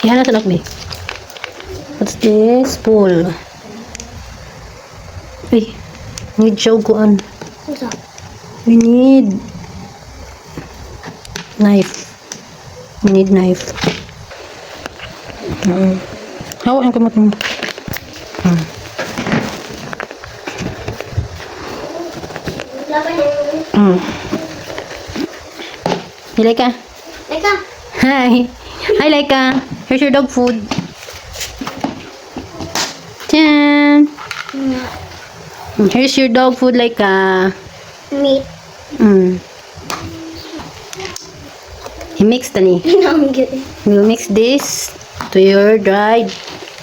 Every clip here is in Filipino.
Yan na sa lakbi. What's this? Spool. Ay, need chokuan. What's up? We need knife. We need knife. Hawak ang kamot mo. Hey, Laika. Laika. Hi. Hi, Laika. Here's your dog food. Tiyan. Here's your dog food, Laika. Meat. I-mix tani. No, I'm good. We'll mix this to your dried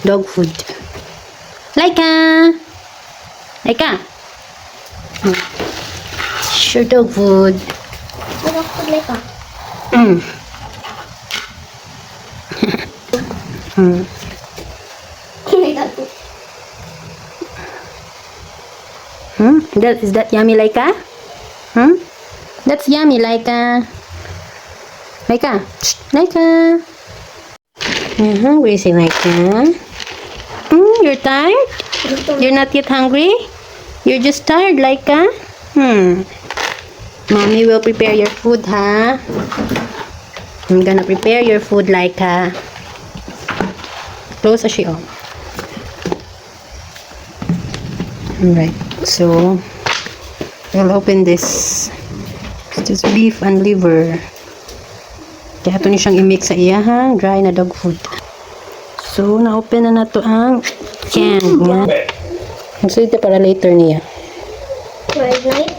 dog food. Laika! Laika! It's your dog food. What's up with Laika? Is that yummy, Laika? That's yummy, Laika. Laika. Shh, Laika. Where is it, Laika? You're tired? You're not yet hungry? You're just tired, Laika? Mommy will prepare your food, ha? I'm gonna prepare your food, Laika. Close as she on. Alright, so we'll open this. It's just beef and liver. Kaya ito ni siyang i-mix sa iya, ha? Dry na dog food. So, na-open na nato ang can. Nga. So, ito para later niya. Fried night?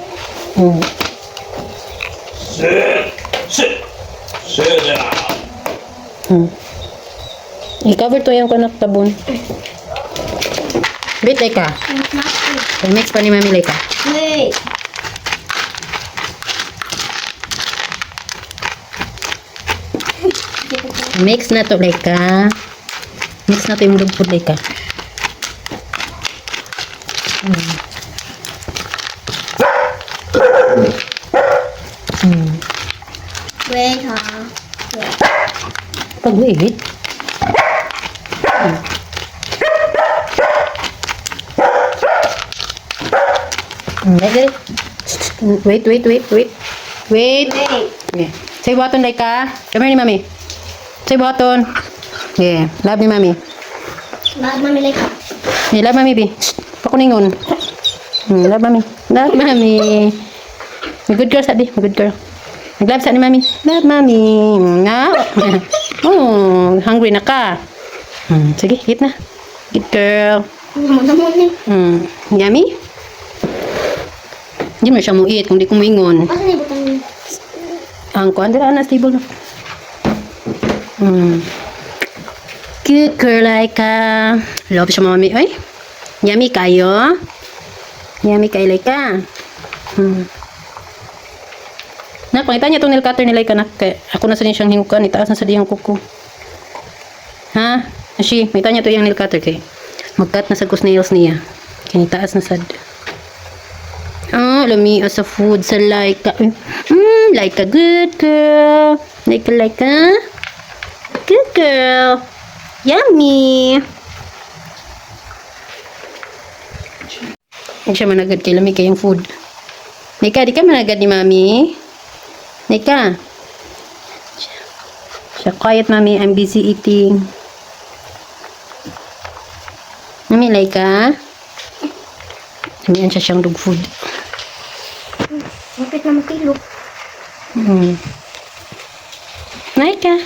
Sit down. I-cover to yung kanak tabon. Wait, Laika. I-mix pa ni Mami, Laika. Wait. Mix na to, Laika. Mix na to yung dog food, Laika. Wait, ha? Pag-wait. Wait. Wait. Wait. Yeah. Say button, Laika. Come here ni Mami. Say button. Yeah. Love ni Mami. Bakit Mami Laika? Yeah, love Mami, Bi. Pakuningon. Love Mami. Love Mami. Good girl, Sadi. Good girl. Nag-love sa ni Mami. Love Mami. Nga. Oh, hungry na ka. Sige, eat na. Good girl. Muna. Yummy? Hindi mo siya mo eat kung di ko moingon. Asan yung butang niya? Ang kuhan dira na stable na. Good girl, Laika. Love siya mami. Ay, yummy kayo. Yummy kayo, Laika. Nak, pangita niya itong nail cutter ni Laika, nak. Ako na sa niya siyang hingukan. Itaas na sa diyang kuko. Ha? Ashi, makita niya ito yung nail cutter kay. Mag-cut na sa kus nails niya. Kaya itaas na sad. Lami sa food sa Laika. Laika, good girl. Laika. Good girl. Yummy. Hindi siya managad kay Lami kayong food. Laika, di ka managad ni Mami? Laika. Siya, quiet Mami. I'm busy eating. Mami, Laika. Ganyan siya siyang dog food. Bakit na matilo? Laika.